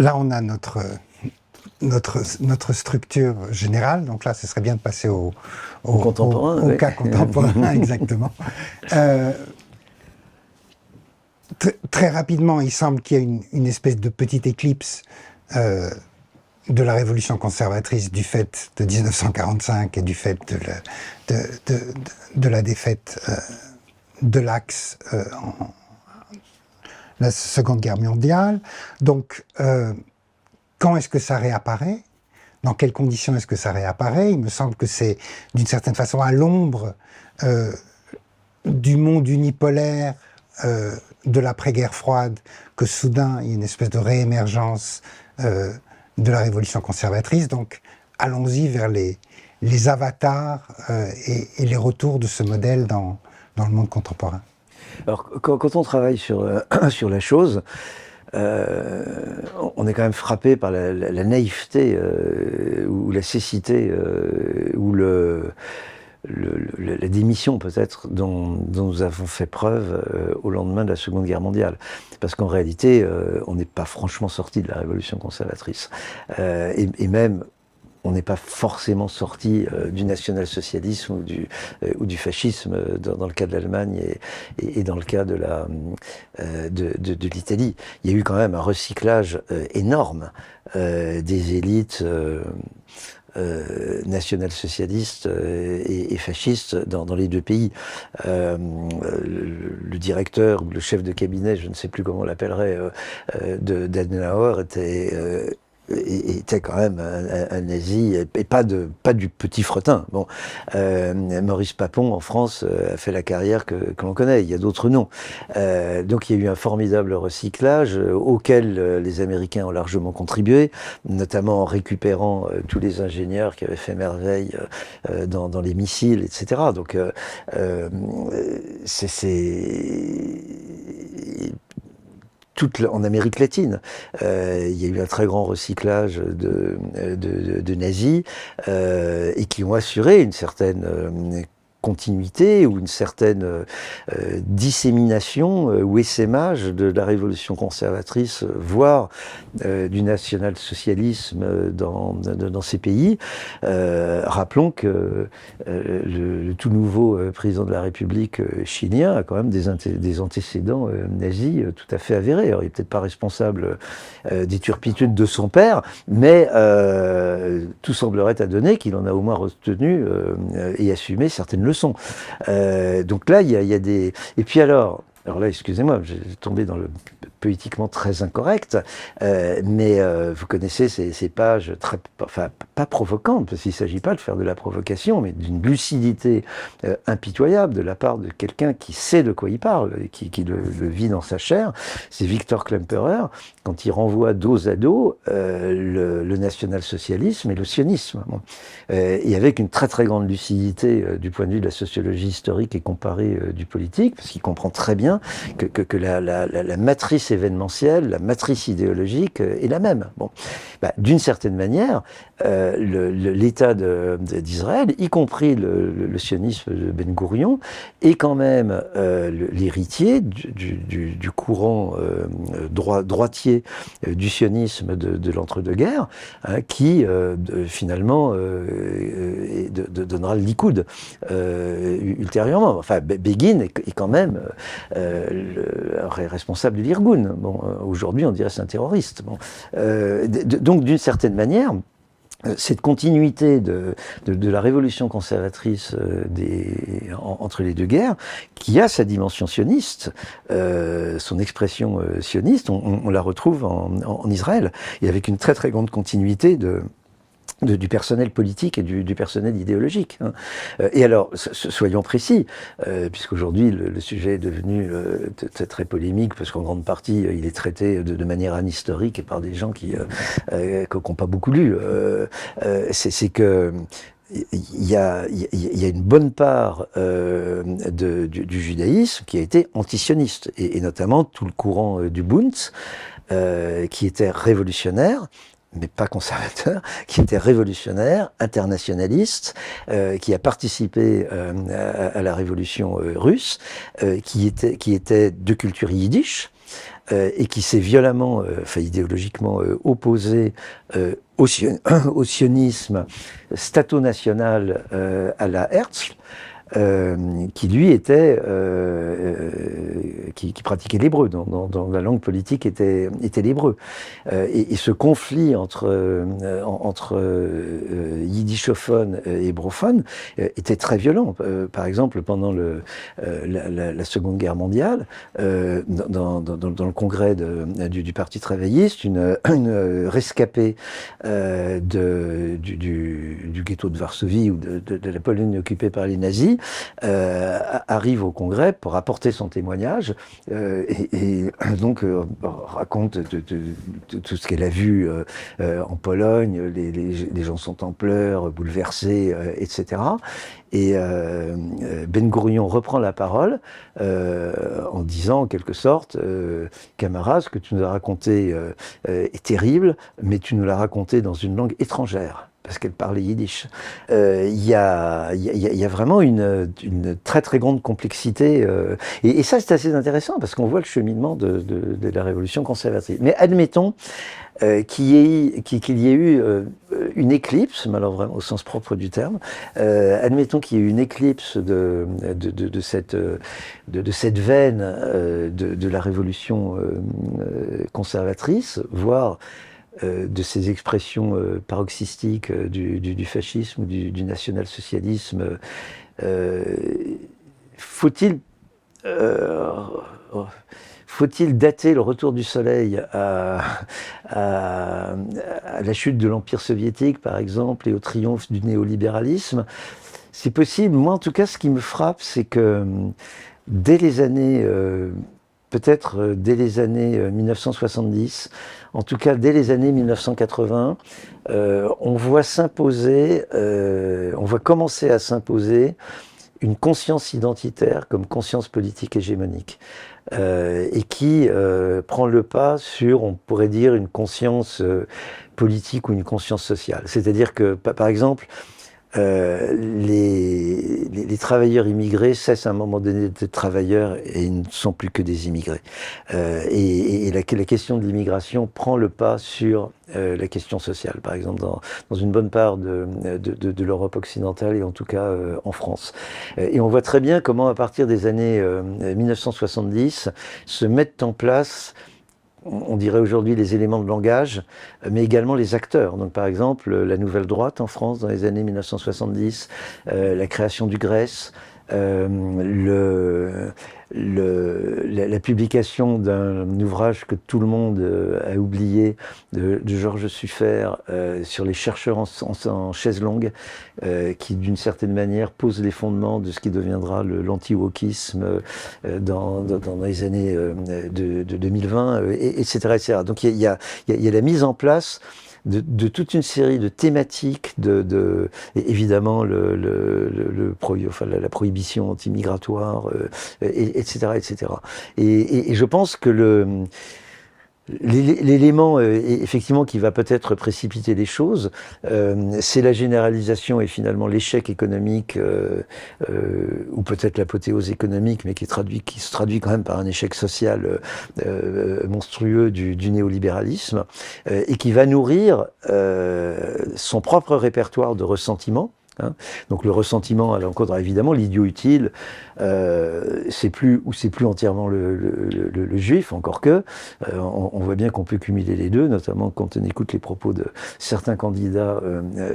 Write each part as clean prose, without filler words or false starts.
là, on a notre structure générale. Donc là, ce serait bien de passer au contemporain, oui. cas contemporain, exactement. Très rapidement, il semble qu'il y a une espèce de petite éclipse de la révolution conservatrice du fait de 1945 et du fait de la défaite de l'Axe en la Seconde Guerre mondiale. Donc, quand est-ce que ça réapparaît? Dans quelles conditions est-ce que ça réapparaît? Il me semble que c'est, d'une certaine façon, à l'ombre du monde unipolaire de l'après-guerre froide que soudain, il y a une espèce de réémergence de la révolution conservatrice. Donc, allons-y vers les avatars et les retours de ce modèle dans le monde contemporain. Alors, quand on travaille sur la chose, on est quand même frappé par la naïveté ou la cécité ou la démission peut-être dont nous avons fait preuve au lendemain de la Seconde Guerre mondiale. Parce qu'en réalité, on n'est pas franchement sorti de la révolution conservatrice. Et même, on n'est pas forcément sorti du national-socialisme ou du fascisme dans le cas de l'Allemagne et dans le cas de l'Italie. Il y a eu quand même un recyclage énorme des élites national-socialistes et fascistes dans les deux pays. Le directeur ou le chef de cabinet, je ne sais plus comment on l'appellerait, d'Adenauer était quand même un nazi, et pas du petit fretin. Bon, Maurice Papon, en France, a fait la carrière que l'on connaît. Il y a d'autres noms. Donc il y a eu un formidable recyclage auquel les Américains ont largement contribué, notamment en récupérant tous les ingénieurs qui avaient fait merveille dans les missiles, etc. Donc en Amérique latine, il y a eu un très grand recyclage de nazis et qui ont assuré une certaine continuité ou une certaine dissémination ou essaimage de la révolution conservatrice, voire du national-socialisme dans ces pays. Rappelons que le tout nouveau président de la République chilien a quand même des antécédents nazis tout à fait avérés. Alors, il n'est peut-être pas responsable des turpitudes de son père, mais tout semblerait à donner qu'il en a au moins retenu et assumé certaines leçons. Donc là, il y a des... Et puis alors là, excusez-moi, j'ai tombé dans le politiquement très incorrect, mais vous connaissez ces pages pas provocantes, parce qu'il ne s'agit pas de faire de la provocation, mais d'une lucidité impitoyable de la part de quelqu'un qui sait de quoi il parle, et qui le vit dans sa chair. C'est Victor Klemperer, quand il renvoie dos à dos le national-socialisme et le sionisme. Bon. Et avec une très très grande lucidité du point de vue de la sociologie historique et comparée du politique, parce qu'il comprend très bien que la matrice événementielle, la matrice idéologique est la même. Bon. D'une certaine manière, l'État d'Israël, y compris le sionisme de Ben Gourion, est quand même l'héritier du courant droitier du sionisme de l'entre-deux-guerres, hein, qui finalement donnera le Likoud ultérieurement. Enfin, Begin est quand même responsable de l'Irgun. Bon, aujourd'hui, on dirait que c'est un terroriste. Bon. Donc, d'une certaine manière, cette continuité de la révolution conservatrice entre les deux guerres, qui a sa dimension sioniste, son expression sioniste, on la retrouve en Israël, et avec une très très grande continuité du personnel politique et du personnel idéologique. Hein. Et alors, soyons précis, puisqu'aujourd'hui le sujet est devenu très polémique, parce qu'en grande partie il est traité de manière anhistorique et par des gens qui n'ont pas beaucoup lu. C'est que il y a une bonne part du judaïsme qui a été antisioniste, et notamment tout le courant du Bund, qui était révolutionnaire, mais pas conservateur, qui était révolutionnaire, internationaliste, qui a participé à la révolution russe, qui était de culture yiddish, et qui s'est violemment, idéologiquement opposé au sionisme stato-national à la Herzl, qui lui était qui pratiquait l'hébreu, dans la langue politique était l'hébreu, et ce conflit entre yiddishophones et hébrophones était très violent. Par exemple, pendant la Seconde Guerre mondiale, dans le congrès du Parti travailliste, une rescapée du ghetto de Varsovie ou de la Pologne occupée par les nazis arrive au congrès pour apporter son témoignage et donc raconte de tout ce qu'elle a vu en Pologne, les gens sont en pleurs, bouleversés, etc. Et Ben Gourion reprend la parole en disant en quelque sorte camarade, ce que tu nous as raconté est terrible, mais tu nous l'as raconté dans une langue étrangère, parce qu'elle parlait yiddish. Il y a vraiment une très très grande complexité, et ça c'est assez intéressant parce qu'on voit le cheminement de la révolution conservatrice. Mais admettons qu'il y ait eu une éclipse, mais alors vraiment au sens propre du terme, admettons qu'il y ait eu une éclipse de cette veine de la révolution conservatrice, voire de ces expressions paroxystiques du fascisme ou du national-socialisme. Faut-il dater le retour du soleil à la chute de l'Empire soviétique, par exemple, et au triomphe du néolibéralisme? C'est possible. Moi, en tout cas, ce qui me frappe, c'est que dès les années... peut-être dès les années 1970, en tout cas dès les années 1980, on voit commencer à s'imposer une conscience identitaire comme conscience politique hégémonique, et qui prend le pas sur, on pourrait dire, une conscience politique ou une conscience sociale. C'est-à-dire que, par exemple, les travailleurs immigrés cessent à un moment donné d'être travailleurs et ils ne sont plus que des immigrés. Et la question de l'immigration prend le pas sur la question sociale, par exemple dans une bonne part de l'Europe occidentale et en tout cas en France. Et on voit très bien comment à partir des années 1970 se mettent en place, on dirait aujourd'hui, les éléments de langage, mais également les acteurs. Donc par exemple, la nouvelle droite en France dans les années 1970, la création du GRES, la publication d'un ouvrage que tout le monde a oublié, de Georges Suffer, sur les chercheurs en chaise longue, qui d'une certaine manière pose les fondements de ce qui deviendra l'anti-wokisme dans les années de 2020, etc., etc. Donc il y a la mise en place de toute une série de thématiques, évidemment la prohibition anti-migratoire, etc., etc. Et je pense que l'élément effectivement qui va peut-être précipiter les choses, c'est la généralisation et finalement l'échec économique, ou peut-être l'apothéose économique, mais qui se traduit quand même par un échec social monstrueux du néolibéralisme, et qui va nourrir son propre répertoire de ressentiment. Donc le ressentiment à l'encontre, évidemment, l'idiot utile, c'est plus entièrement le juif, encore que on voit bien qu'on peut cumuler les deux, notamment quand on écoute les propos de certains candidats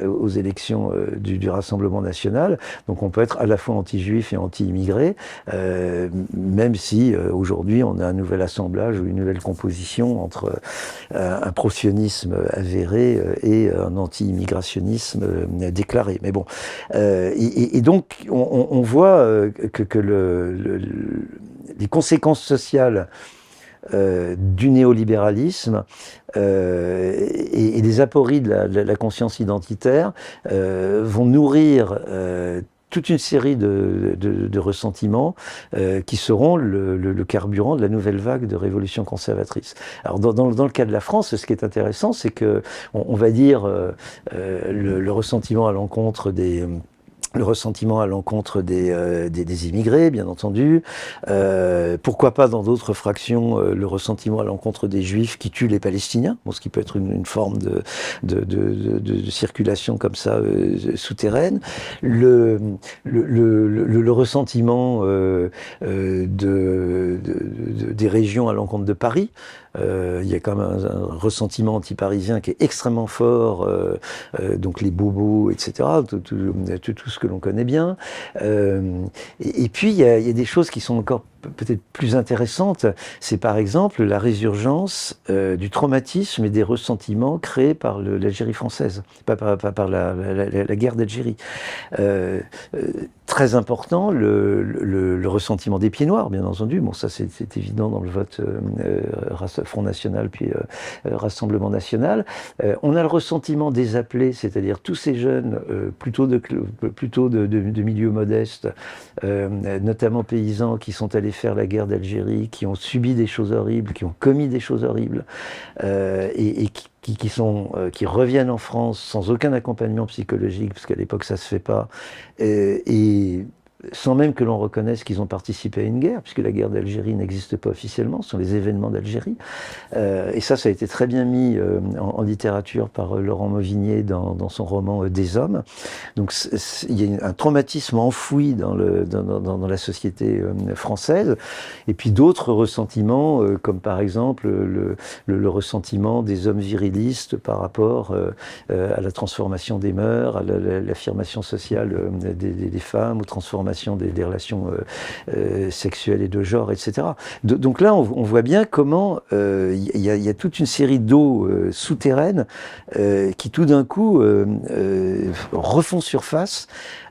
aux élections du Rassemblement national. Donc on peut être à la fois anti-juif et anti-immigré, même si aujourd'hui on a un nouvel assemblage ou une nouvelle composition entre un pro-sionisme avéré et un anti-immigrationnisme déclaré. Mais bon, et donc on voit que les conséquences sociales du néolibéralisme et des apories de la conscience identitaire vont nourrir toute une série de ressentiments qui seront le carburant de la nouvelle vague de révolution conservatrice. Alors dans le cas de la France, ce qui est intéressant, c'est que on va dire le ressentiment à l'encontre des des immigrés, bien entendu. Pourquoi pas dans d'autres fractions le ressentiment à l'encontre des Juifs qui tuent les Palestiniens, bon, ce qui peut être une forme de circulation comme ça souterraine. Le ressentiment des régions à l'encontre de Paris. Il y a quand même un ressentiment anti-parisien qui est extrêmement fort, donc les bobos, etc., tout ce que l'on connaît bien. Et puis, il y a des choses qui sont encore peut-être plus intéressantes. C'est par exemple la résurgence du traumatisme et des ressentiments créés par l'Algérie française, pas par la guerre d'Algérie. Très important, le ressentiment des pieds noirs, bien entendu. Bon, ça c'est évident dans le vote Front National puis Rassemblement National. On a le ressentiment des appelés, c'est-à-dire tous ces jeunes plutôt de milieux modestes, notamment paysans, qui sont allés faire la guerre d'Algérie, qui ont subi des choses horribles, qui ont commis des choses horribles, et qui reviennent en France sans aucun accompagnement psychologique, parce qu'à l'époque ça se fait pas, et sans même que l'on reconnaisse qu'ils ont participé à une guerre, puisque la guerre d'Algérie n'existe pas officiellement, ce sont les événements d'Algérie. Et ça a été très bien mis en littérature par Laurent Mauvigné dans son roman Des Hommes. Donc il y a un traumatisme enfoui dans la société française, et puis d'autres ressentiments, comme par exemple le ressentiment des hommes virilistes par rapport à la transformation des mœurs, à l'affirmation sociale des femmes, aux transformations des relations sexuelles et de genre, etc. Donc là, on voit bien comment il y a toute une série d'eaux souterraines qui tout d'un coup refont surface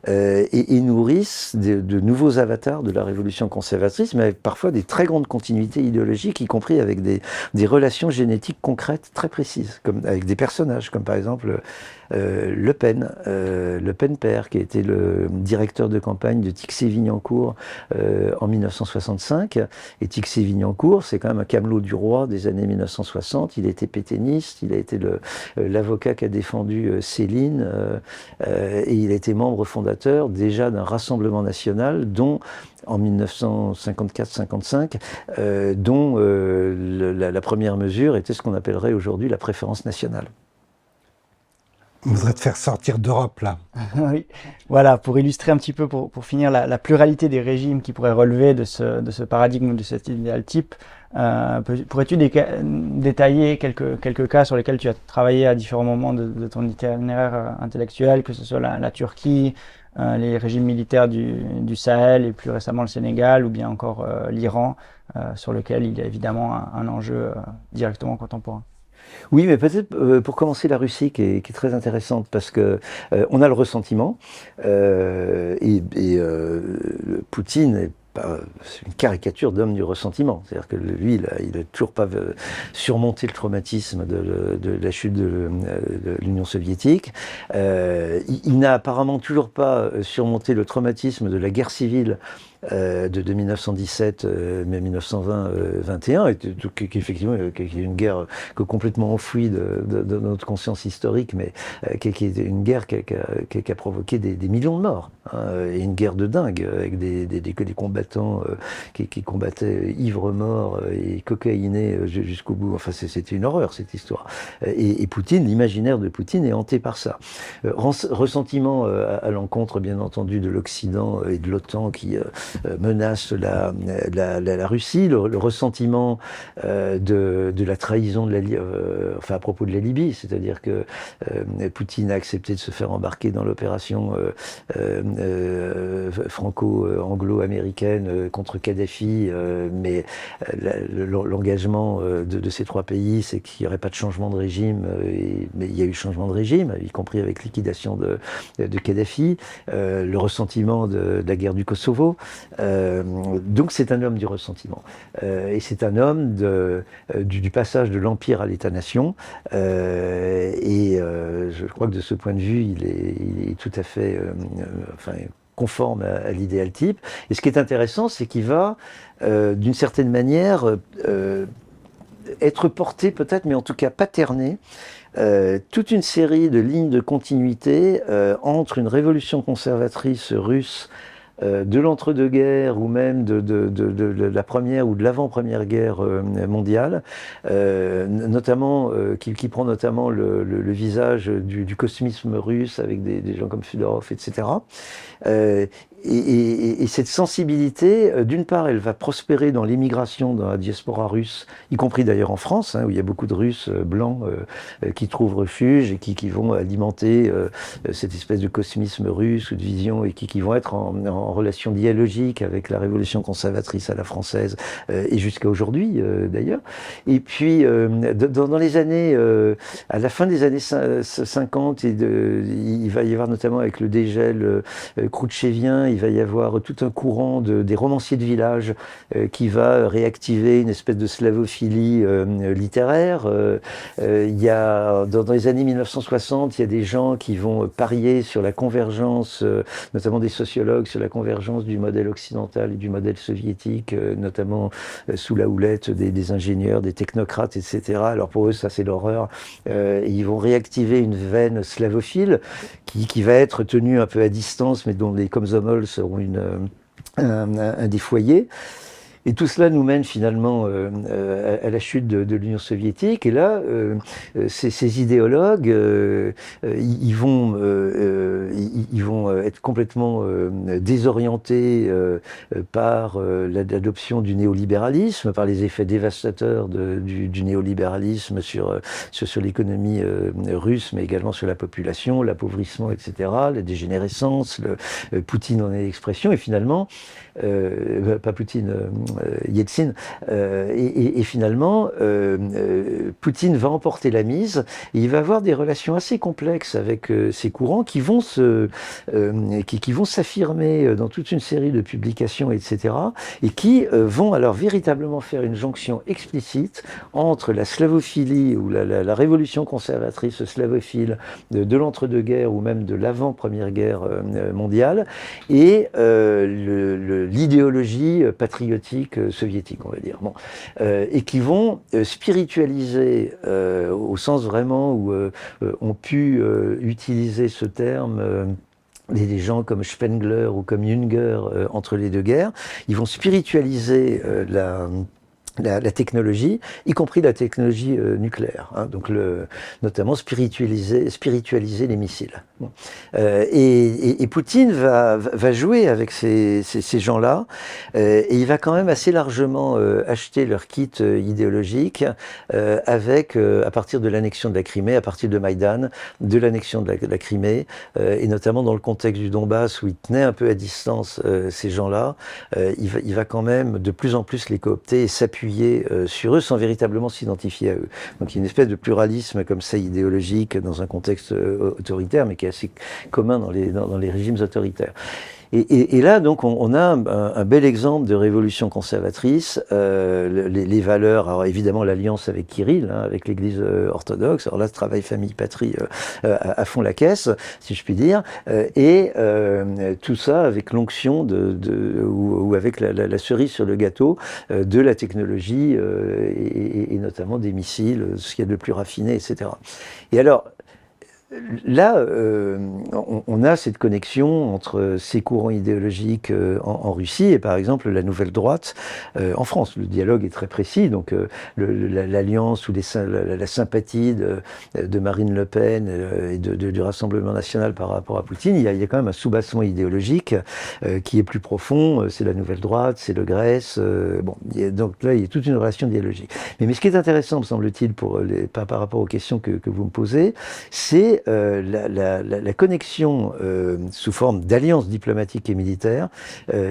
et nourrissent de nouveaux avatars de la révolution conservatrice, mais avec parfois des très grandes continuités idéologiques, y compris avec des relations génétiques concrètes très précises, comme avec des personnages, comme par exemple Le Pen père, qui a été le directeur de campagne de Tixier-Vignancourt en 1965. Et Tixier-Vignancourt, c'est quand même un camelot du roi des années 1960. Il était pétainiste, il a été l'avocat qui a défendu Céline, et il a été membre fondateur déjà d'un rassemblement national dont en 1954-55, dont la première mesure était ce qu'on appellerait aujourd'hui la préférence nationale. On voudrait te faire sortir d'Europe, là. Oui, voilà, pour illustrer un petit peu, pour finir, la pluralité des régimes qui pourraient relever de ce paradigme, de cet idéal type, pourrais-tu détailler quelques cas sur lesquels tu as travaillé à différents moments de ton itinéraire intellectuel, que ce soit la Turquie, les régimes militaires du Sahel et plus récemment le Sénégal, ou bien encore l'Iran, sur lequel il y a évidemment un enjeu directement contemporain? Oui, mais peut-être pour commencer la Russie qui est très intéressante, parce que on a le ressentiment et Poutine c'est une caricature d'homme du ressentiment. C'est-à-dire que lui, il n'a toujours pas surmonté le traumatisme de la chute de l'Union soviétique. Il n'a apparemment toujours pas surmonté le traumatisme de la guerre civile de 1917 mais 1920-21, qui effectivement qui est une guerre complètement enfouie de notre conscience historique, mais qui est une guerre qui a provoqué des millions de morts, hein, et une guerre de dingue, avec des combattants qui combattaient ivres morts et cocaïnés jusqu'au bout. Enfin, c'était une horreur, cette histoire. Et Poutine, l'imaginaire de Poutine est hanté par ça. Ressentiment à l'encontre, bien entendu, de l'Occident et de l'OTAN qui menace la Russie, le ressentiment de la trahison enfin à propos de la Libye, c'est-à-dire que Poutine a accepté de se faire embarquer dans l'opération franco-anglo-américaine contre Kadhafi, mais l'engagement de ces trois pays, c'est qu'il n'y aurait pas de changement de régime, mais il y a eu changement de régime, y compris avec liquidation de Kadhafi, le ressentiment de la guerre du Kosovo. Donc c'est un homme du ressentiment, et c'est un homme du passage de l'empire à l'État-nation, et je crois que de ce point de vue il est tout à fait conforme à l'idéal type. Et ce qui est intéressant, c'est qu'il va, d'une certaine manière, être porté peut-être, mais en tout cas paterné, toute une série de lignes de continuité entre une révolution conservatrice russe de l'entre-deux-guerres ou même de la première ou de l'avant-première guerre mondiale, notamment qui prend notamment le visage du cosmisme russe avec des gens comme Fudorov, etc. Et cette sensibilité, d'une part, elle va prospérer dans l'immigration, dans la diaspora russe, y compris d'ailleurs en France, où il y a beaucoup de Russes blancs qui trouvent refuge et qui vont alimenter cette espèce de cosmisme russe ou de vision et qui vont être en relation dialogique avec la révolution conservatrice à la française et jusqu'à aujourd'hui d'ailleurs. Et puis, dans les années, à la fin des années 50, il va y avoir notamment avec le dégel khrouchtchevien, il va y avoir tout un courant des romanciers de village qui va réactiver une espèce de slavophilie littéraire. Il y a, dans les années 1960, il y a des gens qui vont parier sur la convergence, notamment des sociologues, sur la convergence du modèle occidental et du modèle soviétique, notamment sous la houlette des ingénieurs, des technocrates, etc. Alors pour eux, ça c'est l'horreur. Ils vont réactiver une veine slavophile qui va être tenue un peu à distance, mais dont les Komsomol seront un des foyers. Et tout cela nous mène finalement à la chute de l'Union soviétique. Et là, ces idéologues, ils vont être complètement désorientés par l'adoption du néolibéralisme, par les effets dévastateurs du néolibéralisme sur l'économie russe, mais également sur la population, l'appauvrissement, etc., la dégénérescence. Poutine en est l'expression. Et finalement, pas Poutine, Yeltsin, et finalement Poutine va emporter la mise et il va avoir des relations assez complexes avec ces courants qui vont s'affirmer dans toute une série de publications, etc., et qui vont alors véritablement faire une jonction explicite entre la slavophilie ou la révolution conservatrice slavophile de l'entre-deux-guerres ou même de l'avant-première guerre mondiale et l'idéologie patriotique soviétique, on va dire. Bon. Et qui vont spiritualiser, au sens vraiment où ont pu utiliser ce terme des gens comme Spengler ou comme Jünger entre les deux guerres. Ils vont spiritualiser la technologie, y compris la technologie nucléaire, donc notamment spiritualiser les missiles. Bon. Et Poutine va jouer avec ces gens-là, et il va quand même assez largement acheter leur kit idéologique à partir de l'annexion de la Crimée, à partir de Maïdan, de l'annexion de la Crimée, et notamment dans le contexte du Donbass où il tenait un peu à distance ces gens-là, il va quand même de plus en plus les coopter et s'appuyer sur eux sans véritablement s'identifier à eux. Donc il y a une espèce de pluralisme comme ça idéologique dans un contexte autoritaire, mais qui est assez commun dans les régimes autoritaires. Et là, donc, on a un bel exemple de révolution conservatrice. Les valeurs, alors évidemment l'alliance avec Kirill, avec l'Église orthodoxe. Alors là, ce travail famille-patrie à fond la caisse, si je puis dire. Et tout ça avec l'onction ou avec la cerise sur le gâteau de la technologie et notamment des missiles, ce qu'il y a de plus raffiné, etc. Et alors, là, on a cette connexion entre ces courants idéologiques en Russie et par exemple la nouvelle droite en France. Le dialogue est très précis, donc l'alliance ou la sympathie de Marine Le Pen et du Rassemblement national par rapport à Poutine, il y a quand même un soubassement idéologique qui est plus profond. C'est la nouvelle droite, c'est le Grèce. Donc là, il y a toute une relation dialogique. Mais ce qui est intéressant, me semble-t-il, par rapport aux questions que vous me posez, c'est la connexion sous forme d'alliance diplomatique et militaire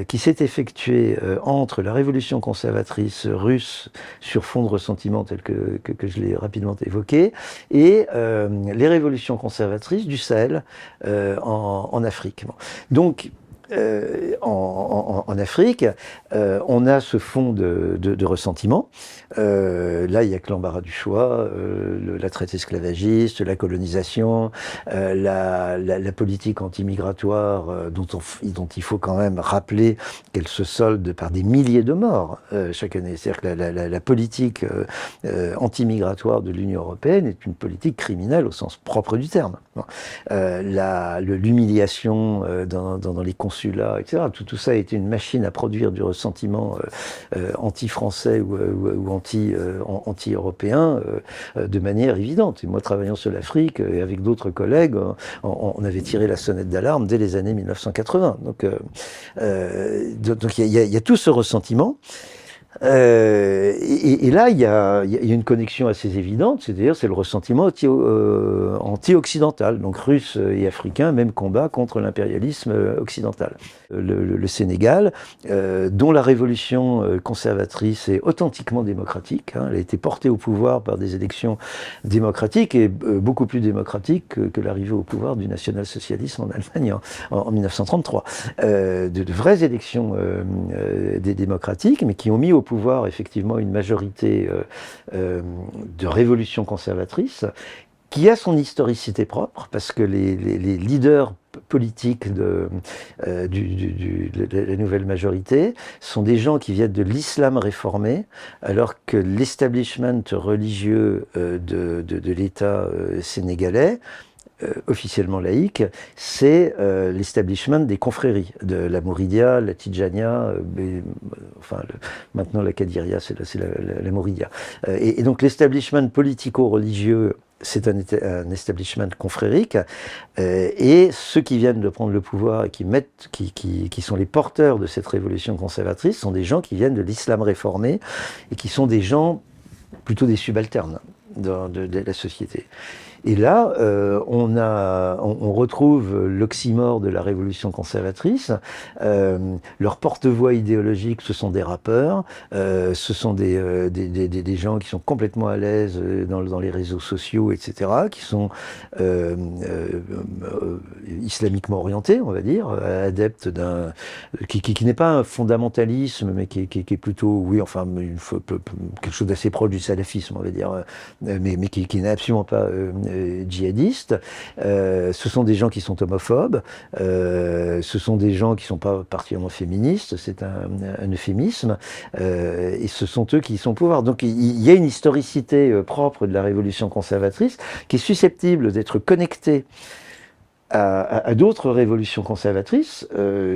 qui s'est effectuée entre la révolution conservatrice russe sur fond de ressentiment tel que je l'ai rapidement évoqué et les révolutions conservatrices du Sahel en Afrique. Bon. Donc en Afrique, on a ce fond de ressentiment. Là, il n'y a que l'embarras du choix, la traite esclavagiste, la colonisation, la politique anti-migratoire dont il faut quand même rappeler qu'elle se solde par des milliers de morts chaque année. C'est-à-dire que la politique anti-migratoire de l'Union européenne est une politique criminelle au sens propre du terme. Bon. L'humiliation dans les consulats, etc. Tout ça a été une machine à produire du ressentiment anti-français ou anti-européen de manière évidente. Et moi, travaillant sur l'Afrique, et avec d'autres collègues, on avait tiré la sonnette d'alarme dès les années 1980. Donc il y a tout ce ressentiment. Et là, il y a une connexion assez évidente, c'est-à-dire c'est le ressentiment anti-occidental, donc russe et africain, même combat contre l'impérialisme occidental. Le Sénégal, dont la révolution conservatrice est authentiquement démocratique, hein, elle a été portée au pouvoir par des élections démocratiques et beaucoup plus démocratiques que l'arrivée au pouvoir du national-socialisme en Allemagne en 1933. De vraies élections démocratiques, mais qui ont mis au pouvoir effectivement une majorité de révolution conservatrice qui a son historicité propre, parce que les leaders politiques de la nouvelle majorité sont des gens qui viennent de l'islam réformé, alors que l'establishment religieux de l'État sénégalais, officiellement laïque, c'est l'establishment des confréries, de la Mouridia, la Tidjania, maintenant la Kadiria, c'est la Mouridia. Et donc l'establishment politico-religieux, c'est un establishment confrérique, et ceux qui viennent de prendre le pouvoir et qui sont les porteurs de cette révolution conservatrice sont des gens qui viennent de l'islam réformé et qui sont des gens plutôt des subalternes de la société. Et là, on retrouve l'oxymore de la révolution conservatrice. Leurs porte-voix idéologiques, ce sont des rappeurs, ce sont des gens qui sont complètement à l'aise dans les réseaux sociaux, etc., qui sont islamiquement orientés, on va dire, adeptes qui n'est pas un fondamentalisme, mais qui est plutôt, oui, enfin, quelque chose d'assez proche du salafisme, on va dire, mais qui n'est absolument pas djihadistes. Ce sont des gens qui sont homophobes, ce sont des gens qui ne sont pas particulièrement féministes, c'est un euphémisme, et ce sont eux qui sont au pouvoir. Donc il y a une historicité propre de la révolution conservatrice qui est susceptible d'être connectée à d'autres révolutions conservatrices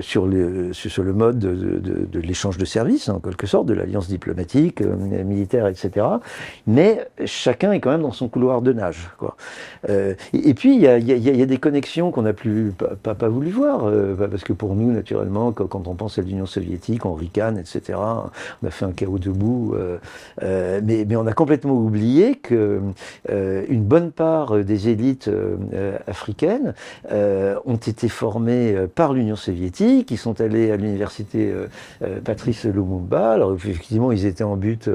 sur le mode de l'échange de services, en quelque sorte, de l'alliance diplomatique, militaire, etc. Mais chacun est quand même dans son couloir de nage, quoi. Et puis, il y a des connexions qu'on n'a plus pas voulu voir, parce que pour nous, naturellement, quand on pense à l'Union soviétique, on ricane, etc. On a fait un chaos debout. Mais on a complètement oublié qu'une bonne part des élites africaines ont été formés par l'Union soviétique, ils sont allés à l'université Patrice Lumumba. Alors effectivement, ils étaient en but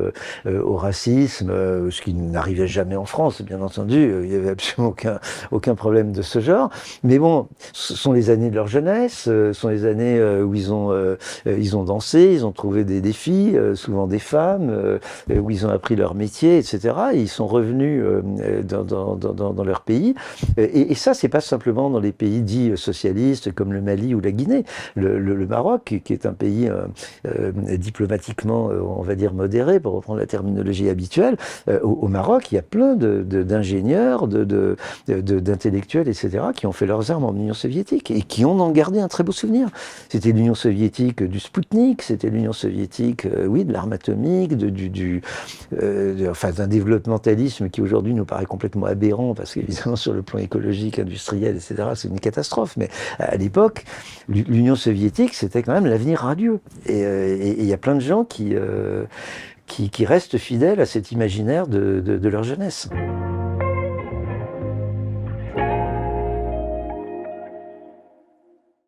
au racisme, ce qui n'arrivait jamais en France, bien entendu. Il n'y avait absolument aucun problème de ce genre. Mais bon, ce sont les années de leur jeunesse, ce sont les années où ils ont dansé, ils ont trouvé des défis, souvent des femmes, où ils ont appris leur métier, etc. Et ils sont revenus dans leur pays. Et ça, c'est pas simplement dans les pays dits socialistes comme le Mali ou la Guinée. Le Maroc, qui est un pays diplomatiquement, on va dire, modéré, pour reprendre la terminologie habituelle, au Maroc, il y a plein d'ingénieurs, d'intellectuels, etc., qui ont fait leurs armes en Union soviétique et qui ont en gardé un très beau souvenir. C'était l'Union soviétique du Spoutnik, c'était l'Union soviétique, oui, de l'arme atomique, d'un développementalisme qui aujourd'hui nous paraît complètement aberrant, parce qu'évidemment, sur le plan écologique, industriel, etc., c'est une catastrophe. Mais à l'époque, l'Union soviétique, c'était quand même l'avenir radieux. Et il y a plein de gens qui restent fidèles à cet imaginaire de leur jeunesse.